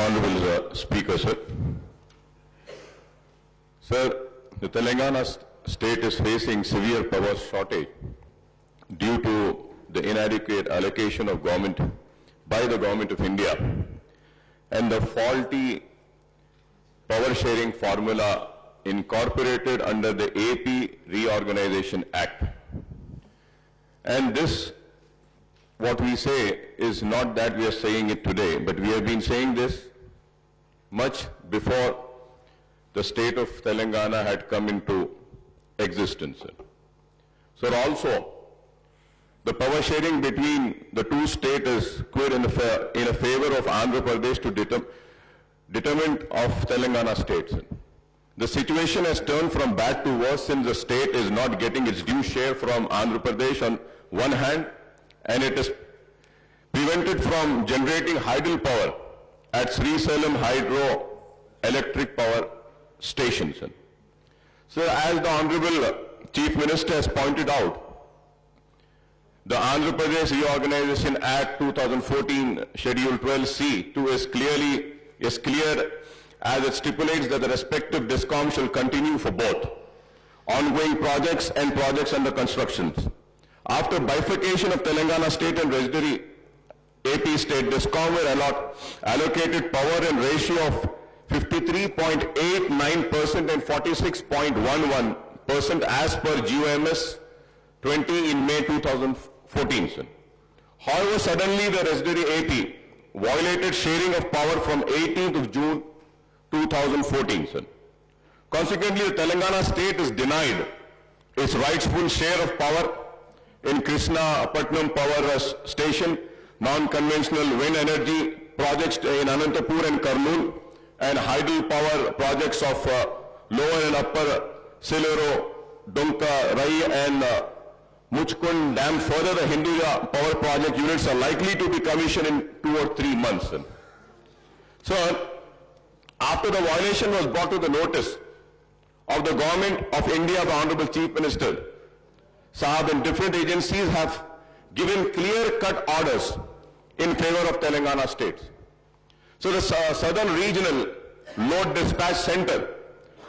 Honorable Speaker, sir. Sir, the Telangana state is facing severe power shortage due to the inadequate allocation of government by the Government of India and the faulty power sharing formula incorporated under the AP Reorganization Act. And this, what we say, is not that we are saying it today, but we have been saying this much before the state of Telangana had come into existence. So also, the power sharing between the two states is quite in a favor of Andhra Pradesh to determinant of Telangana states. The situation has turned from bad to worse since the state is not getting its due share from Andhra Pradesh on one hand, and it is prevented from generating hydel power at Sri Salem Hydro Electric Power Stations. So as the Honorable Chief Minister has pointed out, the Andhra Pradesh Reorganization Act 2014 Schedule 12C2 is clear as it stipulates that the respective DISCOM shall continue for both ongoing projects and projects under construction. After bifurcation of Telangana state and residuary AP state, DISCOM were allocated power in ratio of 53.89% and 46.11% as per GOMS 20 in May 2014. However, suddenly the residuary AP violated sharing of power from 18th of June 2014. Consequently, the Telangana state is denied its rightful share of power in Krishnapatnam Power Station, non-conventional wind energy projects in Anantapur and Kurnool, and hydel power projects of Lower and Upper Silero, Dunka, Rai and Muchkund Dam. Further, the Hinduja power project units are likely to be commissioned in 2 or 3 months. So, after the violation was brought to the notice of the Government of India, the Honorable Chief Minister Sahab and different agencies have given clear-cut orders in favor of Telangana states. So the Southern Regional Load Dispatch Center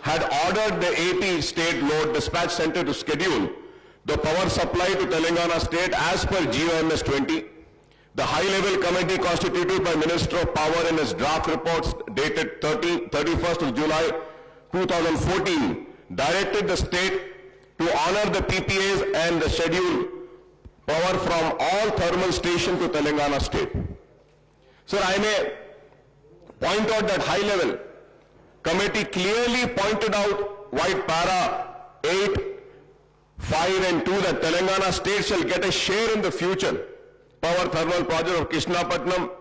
had ordered the AP State Load Dispatch Center to schedule the power supply to Telangana state as per GOMS 20. The high-level committee constituted by Minister of Power in his draft reports dated 31st of July 2014 directed the state to honor the PPAs and the schedule power from all thermal stations to Telangana state. Sir, I may point out that high-level committee clearly pointed out White Para 8, 5 and 2 that Telangana state shall get a share in the future power thermal project of Krishnapatnam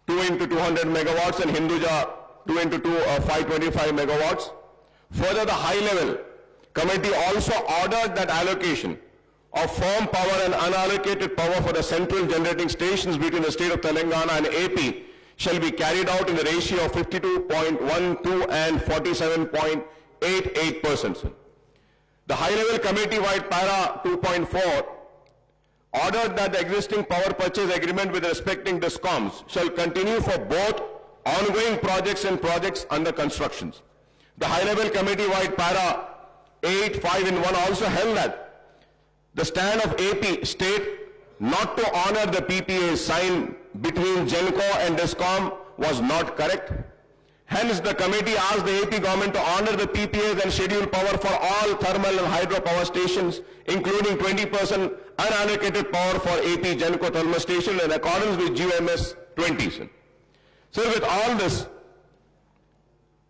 2 into 200 megawatts and Hinduja 2 into 525 megawatts. Further, the high-level committee also ordered that allocation of firm power and unallocated power for the central generating stations between the state of Telangana and AP shall be carried out in the ratio of 52.12 and 47.88%. The high-level committee, White Para 2.4, ordered that the existing power purchase agreement with respecting DISCOMs shall continue for both ongoing projects and projects under construction. The high-level committee, White Para 8, 5 and 1 also held that the stand of AP state not to honor the PPA signed between GENCO and DISCOM was not correct. Hence, the committee asked the AP government to honor the PPAs and schedule power for all thermal and hydro power stations, including 20% unallocated power for AP GENCO thermal station in accordance with GOMS 20. So with all this,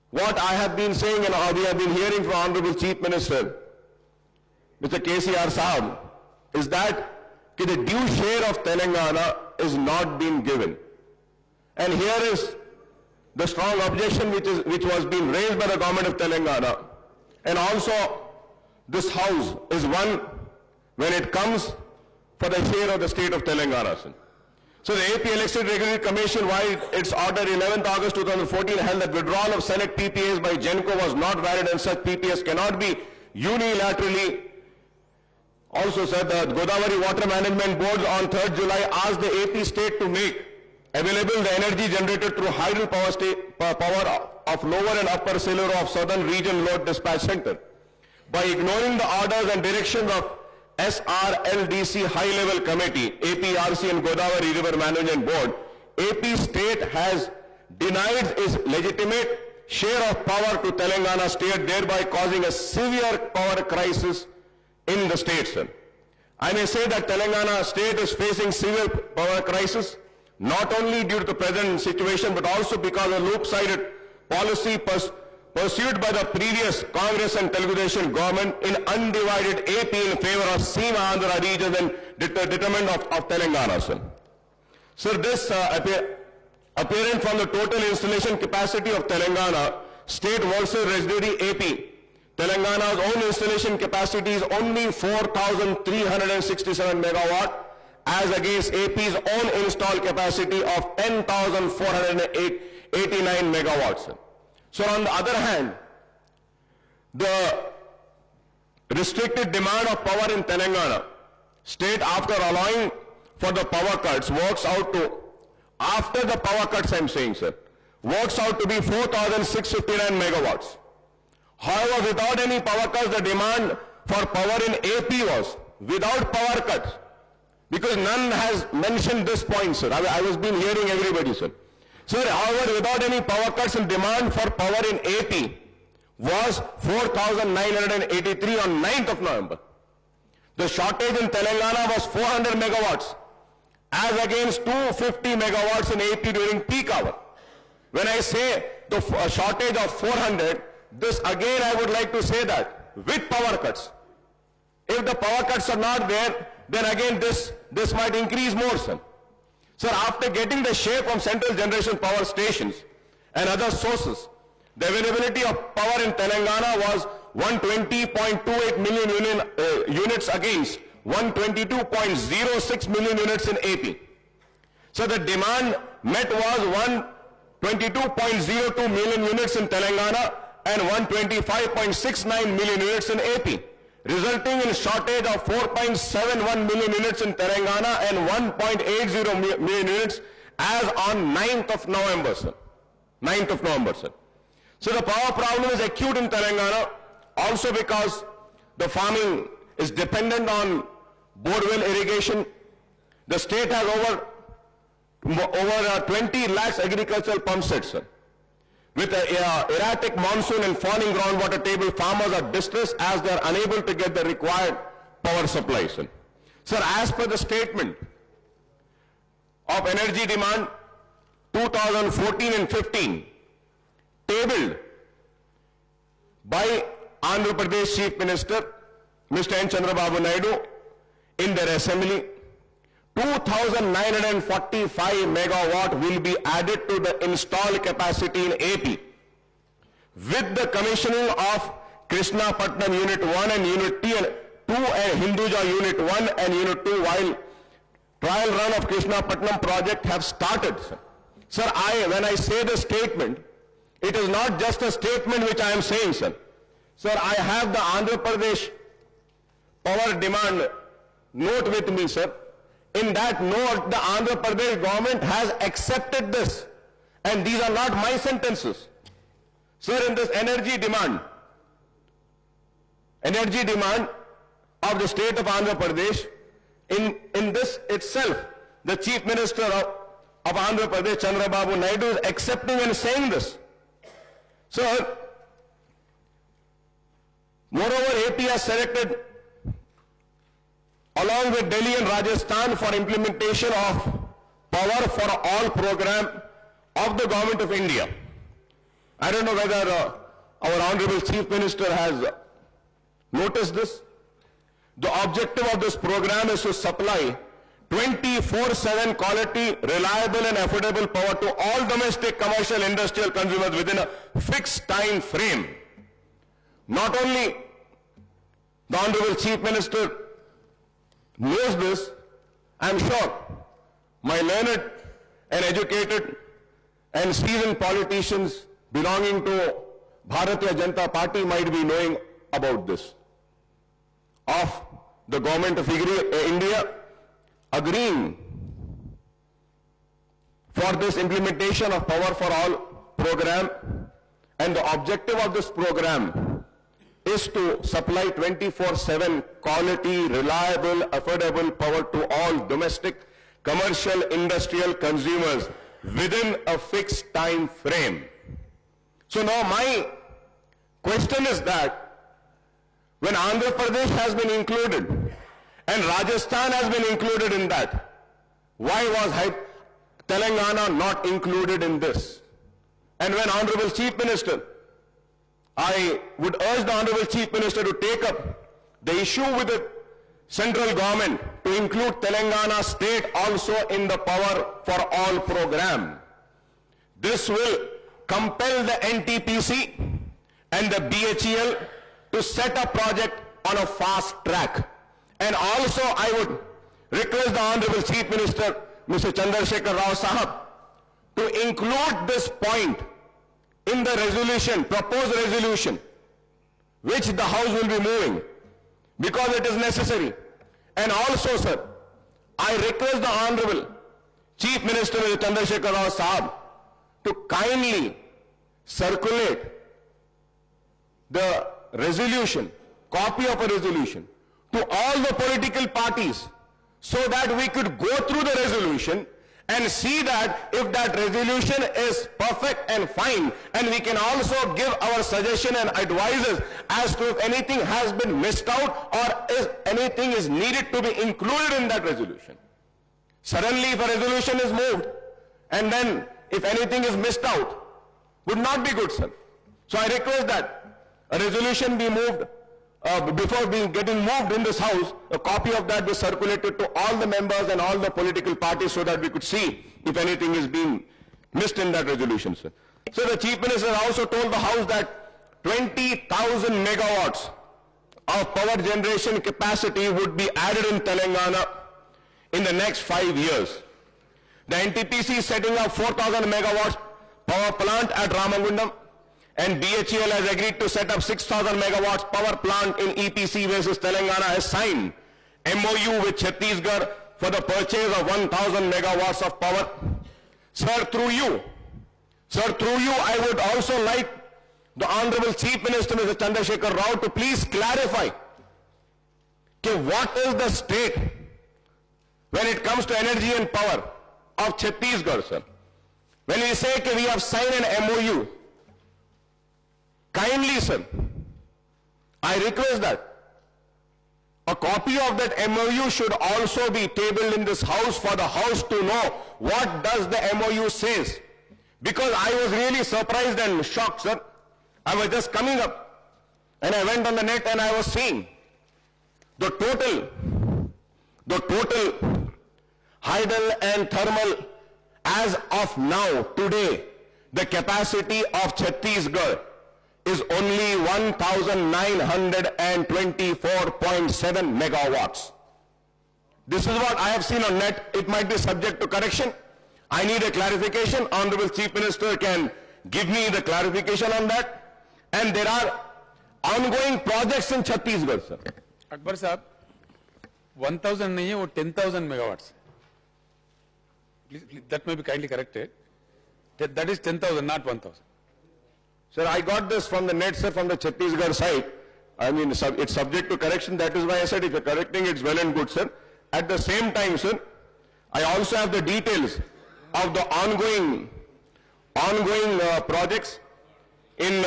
what I have been saying and we have been hearing from Honorable Chief Minister, Mr. KCR Saab, is that the due share of Telangana is not being given. And here is the strong objection which was being raised by the government of Telangana. And also, this house is one when it comes for the share of the state of Telangana. So the AP Electricity Regulatory Commission, while its order 11th August 2014 held that withdrawal of select PPAs by GENCO was not valid and such PPAs cannot be unilaterally. Also said the Godavari Water Management Board on 3rd July asked the AP state to make Available the energy generated through hydro power of lower and upper Salur of Southern Region Load Dispatch Center. By ignoring the orders and directions of SRLDC High Level Committee, APRC and Godavari River Management Board, AP state has denied its legitimate share of power to Telangana state, thereby causing a severe power crisis in the state, sir. I may say that Telangana state is facing severe power crisis, not only due to the present situation, but also because of loop-sided policy pursued by the previous Congress and Telugu Desam government in undivided AP in favor of Seema Andhra region and determinant of Telangana, sir. Sir, this apparent from the total installation capacity of Telangana state versus residuary AP, Telangana's own installation capacity is only 4,367 megawatt, as against AP's own installed capacity of 10,489 megawatts. So on the other hand, the restricted demand of power in Telangana state after allowing for the power cuts works out to, after the power cuts I'm saying, sir, works out to be 4,659 megawatts. However, without any power cuts, the demand for power in AP was, without power cuts, because none has mentioned this point, sir. I was been hearing everybody, sir. Sir, however, without any power cuts, in demand for power in AP was 4,983 on 9th of November. The shortage in Telangana was 400 megawatts, as against 250 megawatts in AP during peak hour. When I say the shortage of 400, this again I would like to say that with power cuts. If the power cuts are not there, then again this might increase more, sir. Sir, after getting the share from central generation power stations and other sources, the availability of power in Telangana was 120.28 million units against 122.06 million units in AP. So the demand met was 122.02 million units in Telangana and 125.69 million units in AP, resulting in shortage of 4.71 million units in Telangana and 1.80 million units as on 9th of November, sir. 9th of November, sir. So the power problem is acute in Telangana also because the farming is dependent on borewell irrigation. The state has over 20 lakhs agricultural pump sets, sir. With an erratic monsoon and falling groundwater table, farmers are distressed as they are unable to get the required power supply, sir. Sir, as per the statement of energy demand 2014 and 15, tabled by Andhra Pradesh Chief Minister, Mr. N. Chandrababu Naidu, in their assembly, 2,945 megawatt will be added to the installed capacity in AP. With the commissioning of Krishnapatnam Unit 1 and Unit 2 and Hinduja Unit 1 and Unit 2, while trial run of Krishnapatnam project have started. Sir, when I say the statement, it is not just a statement which I am saying, sir. Sir, I have the Andhra Pradesh power demand note with me, sir. In that note, the Andhra Pradesh government has accepted this. And these are not my sentences. Sir, in this energy demand of the state of Andhra Pradesh, in this itself, the Chief Minister of Andhra Pradesh, Chandrababu Naidu, is accepting and saying this. Sir, moreover, AP has selected, along with Delhi and Rajasthan, for implementation of Power for All program of the Government of India. I don't know whether our Honorable Chief Minister has noticed this. The objective of this program is to supply 24/7 quality, reliable and affordable power to all domestic, commercial, industrial consumers within a fixed time frame. Not only the Honorable Chief Minister knows this, I am sure my learned and educated and seasoned politicians belonging to Bharatiya Janata Party might be knowing about this, of the government of India agreeing for this implementation of Power for All program, and the objective of this program is to supply 24/7 quality, reliable, affordable power to all domestic, commercial, industrial consumers within a fixed time frame. So now my question is that when Andhra Pradesh has been included and Rajasthan has been included in that, why was Telangana not included in this? And when Honorable Chief Minister, I would urge the Honorable Chief Minister to take up the issue with the central government to include Telangana state also in the Power for All program. This will compel the NTPC and the BHEL to set a project on a fast track. And also I would request the Honorable Chief Minister, Mr. Chandrasekhar Rao Sahab, to include this point in the resolution, proposed resolution, which the House will be moving, because it is necessary. And also, sir, I request the Honorable Chief Minister, Mr. Chandrasekhar Rao Sahab, to kindly circulate the resolution, copy of a resolution, to all the political parties, so that we could go through the resolution and see that if that resolution is perfect and fine, and we can also give our suggestion and advices as to if anything has been missed out or if anything is needed to be included in that resolution. Suddenly, if a resolution is moved and then if anything is missed out, would not be good, sir. So I request that a resolution be moved before getting moved in this House, a copy of that be circulated to all the members and all the political parties so that we could see if anything is being missed in that resolution, sir. So the Chief Minister also told the House that 20,000 megawatts of power generation capacity would be added in Telangana in the next 5 years. The NTPC is setting up 4,000 megawatts power plant at Ramagundam, and BHEL has agreed to set up 6,000 megawatts power plant in EPC basis. Telangana has signed MOU with Chhattisgarh for the purchase of 1,000 megawatts of power. Sir, through you, I would also like the Honorable Chief Minister, Mr. Chandrasekhar Rao, to please clarify what is the state when it comes to energy and power of Chhattisgarh, sir. When we say that we have signed an MOU, kindly, sir, I request that a copy of that MOU should also be tabled in this House for the House to know what does the MOU says. Because I was really surprised and shocked, sir. I was just coming up and I went on the net and I was seeing the total hydel and thermal as of now, today, the capacity of Chhattisgarh is only 1,924.7 megawatts. This is what I have seen on net. It might be subject to correction. I need a clarification. Honorable Chief Minister can give me the clarification on that. And there are ongoing projects in Chhattisgarh, sir. Akbar Sahab, 1,000 nahi hai, wo 10,000 megawatts. Please, that may be kindly corrected. That is 10,000, not 1,000. Sir, I got this from the net, sir, from the Chhattisgarh side. I mean, it's subject to correction. That is why I said if you're correcting, it's well and good, sir. At the same time, sir, I also have the details of the ongoing projects in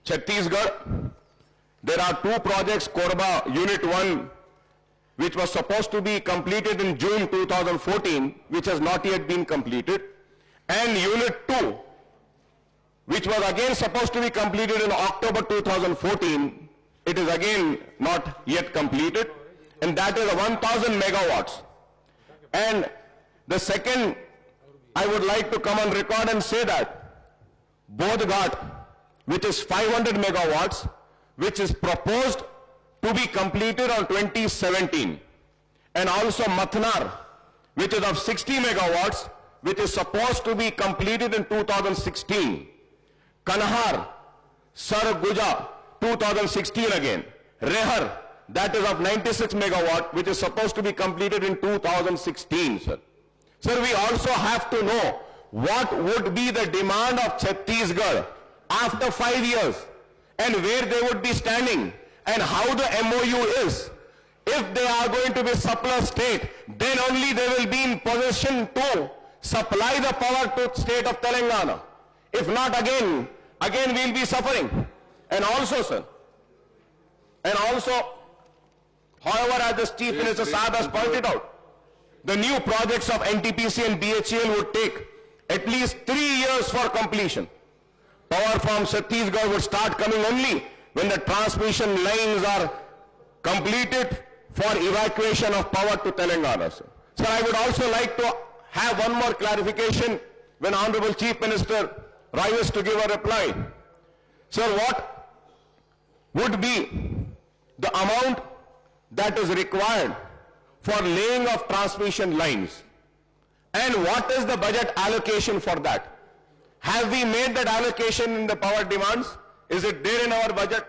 Chhattisgarh. There are two projects, Korba Unit 1, which was supposed to be completed in June 2014, which has not yet been completed, and Unit 2, which was again supposed to be completed in October 2014. It is again not yet completed, and that is 1,000 megawatts. And the second, I would like to come on record and say that Bodhghat, which is 500 megawatts, which is proposed to be completed on 2017, and also Mathnar, which is of 60 megawatts, which is supposed to be completed in 2016. Kanhar, Sarguja, 2016 again. Rehar, that is of 96 megawatt, which is supposed to be completed in 2016, sir. Sir, we also have to know what would be the demand of Chhattisgarh after 5 years and where they would be standing and how the MOU is. If they are going to be surplus state, then only they will be in position to supply the power to state of Telangana. If not, again we'll be suffering. And also, sir, however, as the Chief Minister Saab has pointed out, the new projects of NTPC and BHEL would take at least 3 years for completion. Power from Chhattisgarh would start coming only when the transmission lines are completed for evacuation of power to Telangana. Sir, I would also like to have one more clarification when Honorable Chief Minister rises to give a reply. Sir, what would be the amount that is required for laying of transmission lines? And what is the budget allocation for that? Have we made that allocation in the power demands? Is it there in our budget?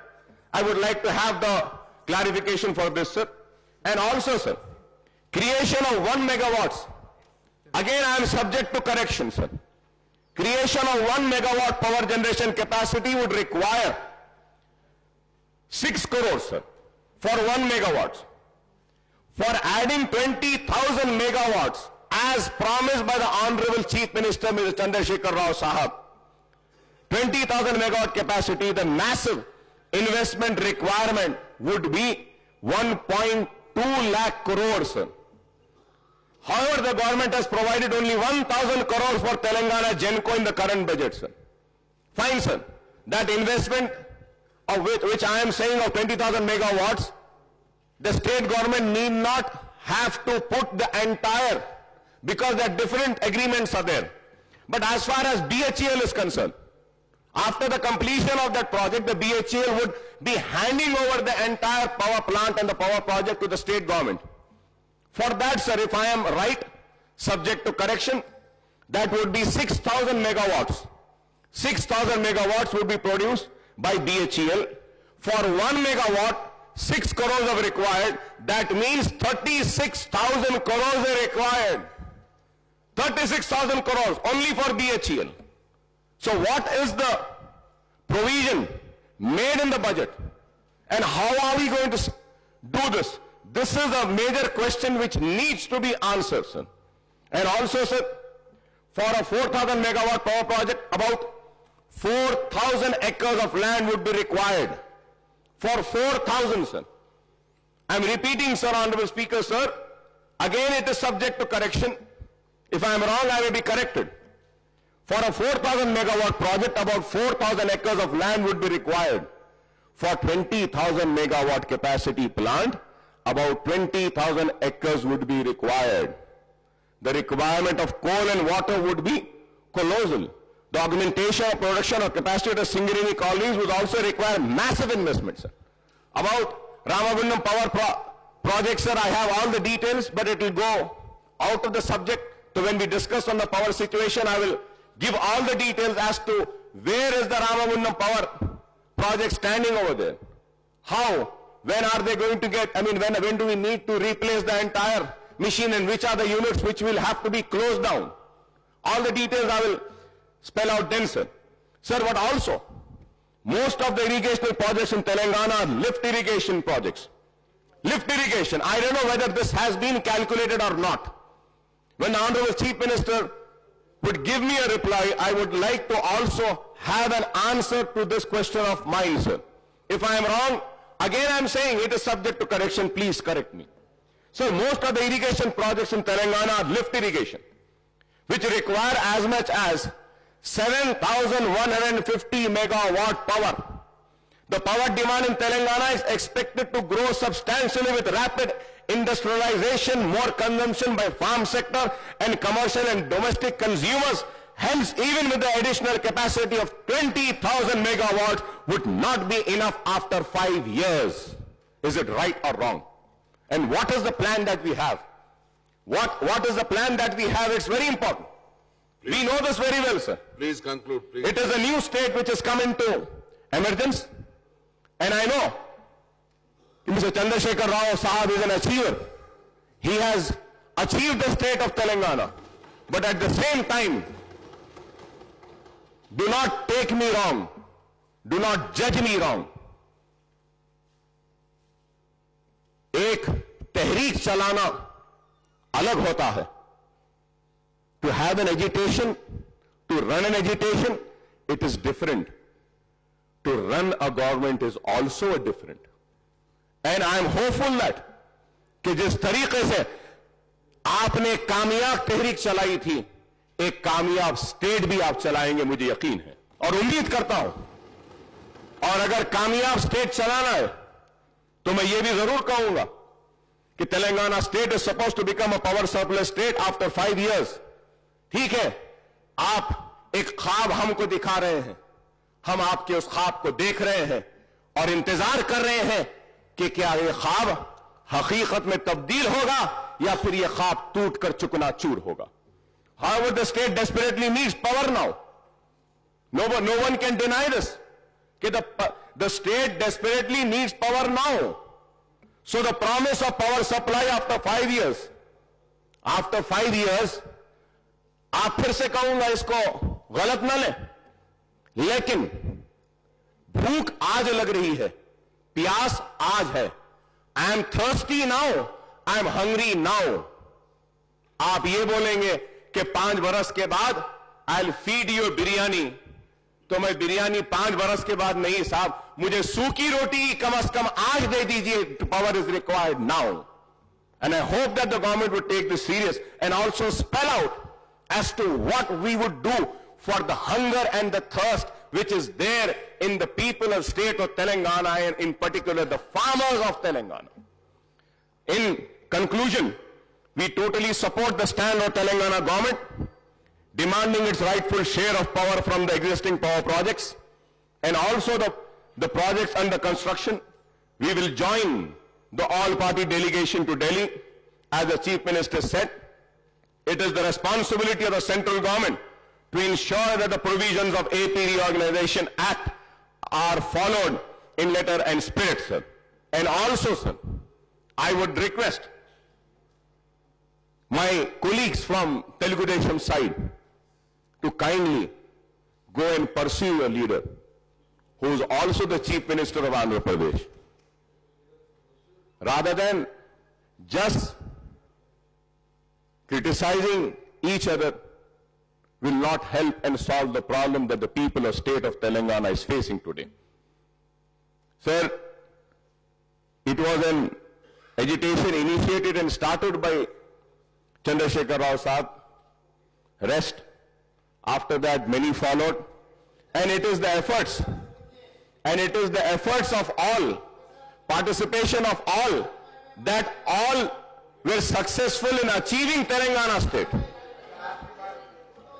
I would like to have the clarification for this, sir. And also, sir, creation of 1 megawatts. Again, I am subject to correction, sir. Creation of 1 megawatt power generation capacity would require 6 crores, sir, for 1 megawatt. For adding 20,000 megawatts, as promised by the Honorable Chief Minister, Mr. Chandrasekhar Rao Sahab, 20,000 megawatt capacity, the massive investment requirement would be 1.2 lakh crores, sir. However, the government has provided only 1,000 crores for Telangana Genco in the current budget, sir. Fine, sir. That investment of which I am saying of 20,000 megawatts, the state government need not have to put the entire, because there are different agreements are there. But as far as BHEL is concerned, after the completion of that project, the BHEL would be handing over the entire power plant and the power project to the state government. For that, sir, if I am right, subject to correction, that would be 6,000 megawatts. 6,000 megawatts would be produced by BHEL. For 1 megawatt, 6 crores are required. That means 36,000 crores are required. 36,000 crores only for BHEL. So what is the provision made in the budget? And how are we going to do this? This is a major question which needs to be answered, sir. And also, sir, for a 4,000 megawatt power project, about 4,000 acres of land would be required. For 4,000, sir. I am repeating, sir, Honorable Speaker, sir. Again, it is subject to correction. If I am wrong, I will be corrected. For a 4,000 megawatt project, about 4,000 acres of land would be required. For 20,000 megawatt capacity plant, about 20,000 acres would be required. The requirement of coal and water would be colossal. The augmentation of production of capacity at the Singareni colonies would also require massive investments. Sir. About Ramagundam power project, sir, I have all the details, but it will go out of the subject. So when we discuss on the power situation, I will give all the details as to where is the Ramagundam power project standing over there. How? When are they going to get, when do we need to replace the entire machine, and which are the units which will have to be closed down? All the details I will spell out then, sir. Sir, but also, most of the irrigational projects in Telangana are lift irrigation projects. Lift irrigation, I don't know whether this has been calculated or not. When the Honorable Chief Minister would give me a reply, I would like to also have an answer to this question of mine, sir. If I am wrong, again I am saying it is subject to correction, please correct me. So most of the irrigation projects in Telangana are lift irrigation, which require as much as 7,150 megawatt power. The power demand in Telangana is expected to grow substantially with rapid industrialization, more consumption by farm sector and commercial and domestic consumers. Hence, even with the additional capacity of 20,000 megawatts would not be enough after 5 years. Is it right or wrong? And what is the plan that we have? What is the plan that we have? It's very important. Please. We know this very well, sir. Please conclude, please. It is a new state which has come into emergence. And I know Mr. Chandrasekhar Rao Sahab is an achiever. He has achieved the state of Telangana. But at the same time, do not take me wrong. Do not judge me wrong. एक तहरीक चलाना अलग होता है. To have an agitation, to run an agitation, it is different. To run a government is also a different. And I am hopeful that कि जिस तरीके से आपने कामयाब तहरीक चलाई थी, एक कामयाब स्टेट भी आप चलाएंगे, मुझे यकीन है और उम्मीद करता हूं. और अगर कामयाब स्टेट चलाना है तो मैं ये भी जरूर कहूंगा कि Telangana state is suppose to become a power surplus state after 5 years. ठीक है, आप एक ख्वाब हमको दिखा रहे हैं, हम आपके उस ख्वाब को देख रहे हैं और इंतजार कर रहे हैं कि क्या ये ख्वाब हकीकत में तब्दील होगा या फिर ये ख्वाब टूट कर चुकनाचूर होगा. However, the state desperately needs power now. No one can deny this. The state desperately needs power now. So the promise of power supply after 5 years, आप फिर से कहूंगा, इसको गलत ना लें, लेकिन भूख आज लग रही है, प्यास आज है. I am thirsty now, I am hungry now. आप ये बोलेंगे कि 5 बरस के बाद I will feed you biryani, तो मैं बिरयानी 5 बरस के बाद नहीं साहब, मुझे सूखी रोटी कम से कम आज दे दीजिए. Power is required now. And I hope that the government would take this serious and also spell out as to what we would do for the hunger and the thirst which is there in the people of state of Telangana and in particular the farmers of Telangana. In conclusion, we totally support the stand of Telangana government demanding its rightful share of power from the existing power projects and also the projects under construction. We will join the all-party delegation to Delhi. As the Chief Minister said, it is the responsibility of the central government to ensure that the provisions of AP Reorganization Act are followed in letter and spirit, sir. And also, sir, I would request my colleagues from Telugu Desam side to kindly go and pursue a leader who is also the Chief Minister of Andhra Pradesh. Rather than just criticizing each other will not help and solve the problem that the people of state of Telangana is facing today. Sir, it was an agitation initiated and started by Chandrasekhar Rao Sahab. Rest, after that many followed, and it is the efforts of all, participation of all, that all were successful in achieving Telangana state.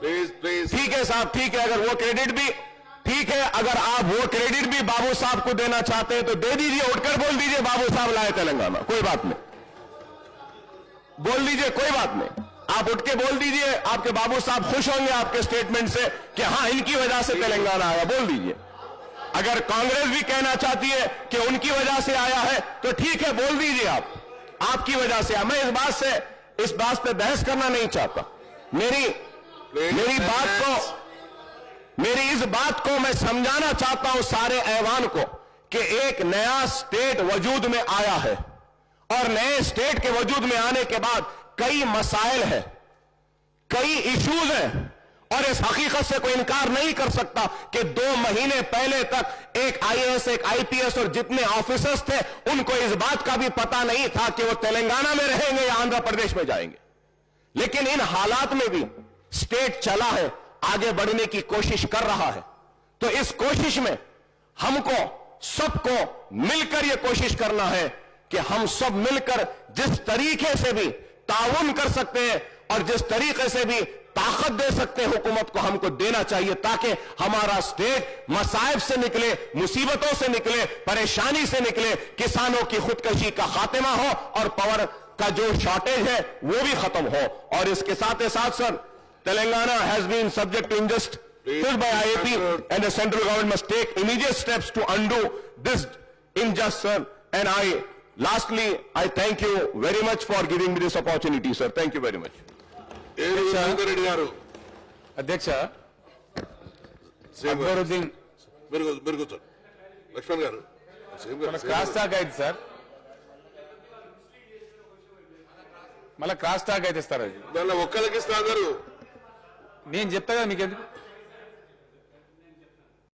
ठीक है साहब, ठीक है, अगर वो credit भी ठीक है, अगर आप वो क्रेडिट भी बाबू साहब को देना चाहते हैं तो दे दीजिए, उठकर बोल दीजिए बाबू साहब लाए तेलंगाना, कोई बात नहीं, बोल दीजिए, कोई बात नहीं, आप उठ के बोल दीजिए. आपके बाबू साहब खुश होंगे आपके स्टेटमेंट से कि हाँ, इनकी वजह से तेलंगाना आया, बोल दीजिए. अगर कांग्रेस भी कहना चाहती है कि उनकी वजह से आया है तो ठीक है, बोल दीजिए आप, आपकी वजह से. मैं इस बात पे बहस करना नहीं चाहता. मेरी इस बात को मैं समझाना चाहता हूं सारे ऐवान को कि एक नया स्टेट वजूद में आया है और नए स्टेट के वजूद में आने के बाद कई मसाइल है, कई इश्यूज हैं और इस हकीकत से कोई इनकार नहीं कर सकता कि 2 महीने पहले तक एक आईएएस, एक आईपीएस और जितने ऑफिसर्स थे उनको इस बात का भी पता नहीं था कि वो तेलंगाना में रहेंगे या आंध्र प्रदेश में जाएंगे. लेकिन इन हालात में भी स्टेट चला है, आगे बढ़ने की कोशिश कर रहा है. तो इस कोशिश में हमको सबको मिलकर यह कोशिश करना है कि हम सब मिलकर जिस तरीके से भी ताउन कर सकते हैं और जिस तरीके से भी ताकत दे सकते हैं हुकूमत को, हमको देना चाहिए ताकि हमारा स्टेट मसाइब से निकले, मुसीबतों से निकले, परेशानी से निकले, किसानों की खुदकशी का खात्मा हो और पावर का जो शॉर्टेज है वो भी खत्म हो. और इसके साथ ही साथ sir, Telangana has been subject to injustice by IAP and the central government must take immediate steps to undo this injustice, sir. And lastly, I thank you very much for giving me this opportunity, sir. Thank you very much. Reddy గారు అధ్యక్ష అక్బరుద్దీన్ మీరు కూర్చోండి. లక్ష్మణ్ గారు cross talk అయితే sir, మళ్ళీ cross talk అయితే ఇస్తారు. అది దానిలో ఒక్కరికి ఇస్తా అందరు నేను చెప్తా కదా మీకు ఎందుకు.